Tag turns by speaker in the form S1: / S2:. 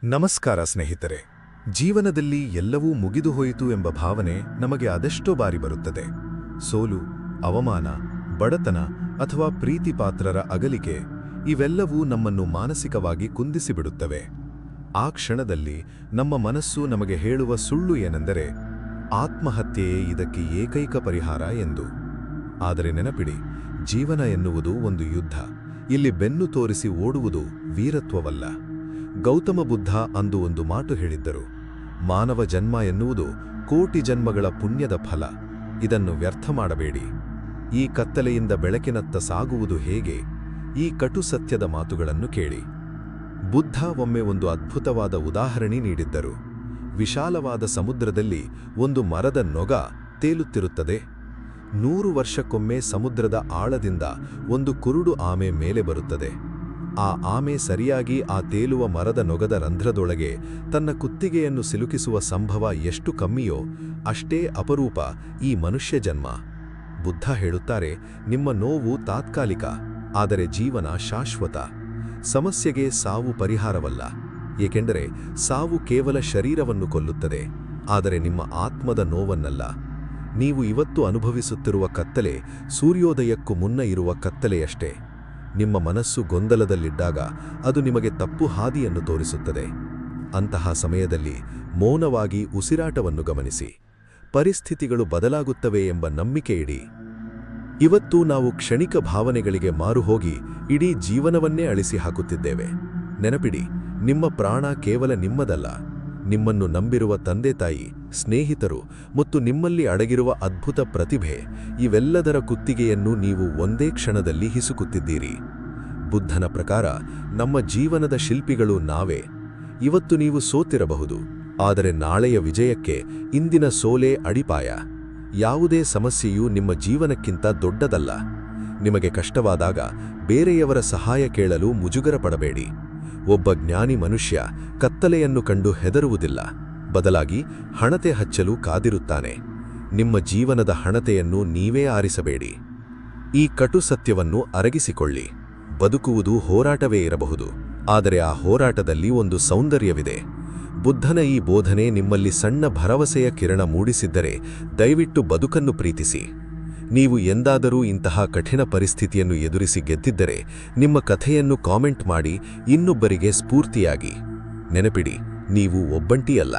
S1: ನಮಸ್ಕಾರ ಸ್ನೇಹಿತರೆ. ಜೀವನದಲ್ಲಿ ಎಲ್ಲವೂ ಮುಗಿದು ಹೋಯಿತು ಎಂಬ ಭಾವನೆ ನಮಗೆ ಅದೆಷ್ಟೋ ಬಾರಿ ಬರುತ್ತದೆ. ಸೋಲು, ಅವಮಾನ, ಬಡತನ ಅಥವಾ ಪ್ರೀತಿಪಾತ್ರರ ಅಗಲಿಕೆ ಇವೆಲ್ಲವೂ ನಮ್ಮನ್ನು ಮಾನಸಿಕವಾಗಿ ಕುಂದಿಸಿಬಿಡುತ್ತವೆ. ಆ ಕ್ಷಣದಲ್ಲಿ ನಮ್ಮ ಮನಸ್ಸು ನಮಗೆ ಹೇಳುವ ಸುಳ್ಳು ಏನೆಂದರೆ ಆತ್ಮಹತ್ಯೆಯೇ ಇದಕ್ಕೆ ಏಕೈಕ ಪರಿಹಾರ ಎಂದು. ಆದರೆ ನೆನಪಿಡಿ, ಜೀವನ ಎನ್ನುವುದು ಒಂದು ಯುದ್ಧ. ಇಲ್ಲಿ ಬೆನ್ನು ತೋರಿಸಿ ಓಡುವುದು ವೀರತ್ವವಲ್ಲ. ಗೌತಮ ಬುದ್ಧ ಅಂದು ಒಂದು ಮಾತು ಹೇಳಿದ್ದರು: ಮಾನವ ಜನ್ಮ ಎನ್ನುವುದು ಕೋಟಿ ಜನ್ಮಗಳ ಪುಣ್ಯದ ಫಲ. ಇದನ್ನು ವ್ಯರ್ಥ ಮಾಡಬೇಡಿ. ಈ ಕತ್ತಲೆಯಿಂದ ಬೆಳಕಿನತ್ತ ಸಾಗುವುದು ಹೇಗೆ? ಈ ಕಟು ಸತ್ಯದ ಮಾತುಗಳನ್ನು ಕೇಳಿ. ಬುದ್ಧ ಒಮ್ಮೆ ಒಂದು ಅದ್ಭುತವಾದ ಉದಾಹರಣೆ ನೀಡಿದ್ದರು. ವಿಶಾಲವಾದ ಸಮುದ್ರದಲ್ಲಿ ಒಂದು ಮರದ ನೊಗ ತೇಲುತ್ತಿರುತ್ತದೆ. 100 ವರ್ಷಕ್ಕೊಮ್ಮೆ ಸಮುದ್ರದ ಆಳದಿಂದ ಒಂದು ಕುರುಡು ಆಮೆ ಮೇಲೆ ಬರುತ್ತದೆ. ಆ ಆಮೆ ಸರಿಯಾಗಿ ಆ ತೇಲುವ ಮರದ ನೊಗದ ರಂಧ್ರದೊಳಗೆ ತನ್ನ ಕುತ್ತಿಗೆಯನ್ನು ಸಿಲುಕಿಸುವ ಸಂಭವ ಎಷ್ಟು ಕಮ್ಮಿಯೋ ಅಷ್ಟೇ ಅಪರೂಪ ಈ ಮನುಷ್ಯ ಜನ್ಮ. ಬುದ್ಧ ಹೇಳುತ್ತಾರೆ, ನಿಮ್ಮ ನೋವು ತಾತ್ಕಾಲಿಕ, ಆದರೆ ಜೀವನ ಶಾಶ್ವತ. ಸಮಸ್ಯೆಗೆ ಸಾವು ಪರಿಹಾರವಲ್ಲ, ಏಕೆಂದರೆ ಸಾವು ಕೇವಲ ಶರೀರವನ್ನು ಕೊಲ್ಲುತ್ತದೆ, ಆದರೆ ನಿಮ್ಮ ಆತ್ಮದ ನೋವನ್ನಲ್ಲ. ನೀವು ಇವತ್ತು ಅನುಭವಿಸುತ್ತಿರುವ ಕತ್ತಲೆ ಸೂರ್ಯೋದಯಕ್ಕೂ ಮುನ್ನ ಇರುವ ಕತ್ತಲೆಯಷ್ಟೇ. ನಿಮ್ಮ ಮನಸ್ಸು ಗೊಂದಲದಲ್ಲಿದ್ದಾಗ ಅದು ನಿಮಗೆ ತಪ್ಪು ಹಾದಿಯನ್ನು ತೋರಿಸುತ್ತದೆ. ಅಂತಹ ಸಮಯದಲ್ಲಿ ಮೌನವಾಗಿ ಉಸಿರಾಟವನ್ನು ಗಮನಿಸಿ. ಪರಿಸ್ಥಿತಿಗಳು ಬದಲಾಗುತ್ತವೆ ಎಂಬ ನಂಬಿಕೆ ಇಡಿ. ಇವತ್ತು ನಾವು ಕ್ಷಣಿಕ ಭಾವನೆಗಳಿಗೆ ಮಾರುಹೋಗಿ ಇಡೀ ಜೀವನವನ್ನೇ ಅಳಿಸಿ ಹಾಕುತ್ತಿದ್ದೇವೆ. ನೆನಪಿಡಿ, ನಿಮ್ಮ ಪ್ರಾಣ ಕೇವಲ ನಿಮ್ಮದಲ್ಲ. ನಿಮ್ಮನ್ನು ನಂಬಿರುವ ತಂದೆ ತಾಯಿ, ಸ್ನೇಹಿತರು ಮತ್ತು ನಿಮ್ಮಲ್ಲಿ ಅಡಗಿರುವ ಅದ್ಭುತ ಪ್ರತಿಭೆ ಇವೆಲ್ಲದರ ಕುತ್ತಿಗೆಯನ್ನು ನೀವು ಒಂದೇ ಕ್ಷಣದಲ್ಲಿ ಹಿಸುಕುತ್ತಿದ್ದೀರಿ. ಬುದ್ಧನ ಪ್ರಕಾರ ನಮ್ಮ ಜೀವನದ ಶಿಲ್ಪಿಗಳು ನಾವೇ. ಇವತ್ತು ನೀವು ಸೋತಿರಬಹುದು, ಆದರೆ ನಾಳೆಯ ವಿಜಯಕ್ಕೆ ಇಂದಿನ ಸೋಲೇ ಅಡಿಪಾಯ. ಯಾವುದೇ ಸಮಸ್ಯೆಯೂ ನಿಮ್ಮ ಜೀವನಕ್ಕಿಂತ ದೊಡ್ಡದಲ್ಲ. ನಿಮಗೆ ಕಷ್ಟವಾದಾಗ ಬೇರೆಯವರ ಸಹಾಯ ಕೇಳಲು ಮುಜುಗರ ಪಡಬೇಡಿ. ಒಬ್ಬ ಜ್ಞಾನಿ ಮನುಷ್ಯ ಕತ್ತಲೆಯನ್ನು ಕಂಡು ಹೆದರುವುದಿಲ್ಲ, ಬದಲಾಗಿ ಹಣತೆ ಹಚ್ಚಲು ಕಾದಿರುತ್ತಾನೆ. ನಿಮ್ಮ ಜೀವನದ ಹಣತೆಯನ್ನು ನೀವೇ ಆರಿಸಬೇಡಿ. ಈ ಕಟು ಸತ್ಯವನ್ನು ಅರಗಿಸಿಕೊಳ್ಳಿ. ಬದುಕುವುದು ಹೋರಾಟವೇ ಇರಬಹುದು, ಆದರೆ ಆ ಹೋರಾಟದಲ್ಲಿ ಒಂದು ಸೌಂದರ್ಯವಿದೆ. ಬುದ್ಧನ ಈ ಬೋಧನೆ ನಿಮ್ಮಲ್ಲಿ ಸಣ್ಣ ಭರವಸೆಯ ಕಿರಣ ಮೂಡಿಸಿದ್ದರೆ ದಯವಿಟ್ಟು ಬದುಕನ್ನು ಪ್ರೀತಿಸಿ. ನೀವು ಎಂದಾದರೂ ಇಂತಹ ಕಠಿಣ ಪರಿಸ್ಥಿತಿಯನ್ನು ಎದುರಿಸಿ ಗೆದ್ದಿದ್ದರೆ ನಿಮ್ಮ ಕಥೆಯನ್ನು ಕಾಮೆಂಟ್ ಮಾಡಿ ಇನ್ನೊಬ್ಬರಿಗೆ ಸ್ಫೂರ್ತಿಯಾಗಿ. ನೆನಪಿಡಿ, ನೀವು ಒಬ್ಬಂಟಿಯಲ್ಲ.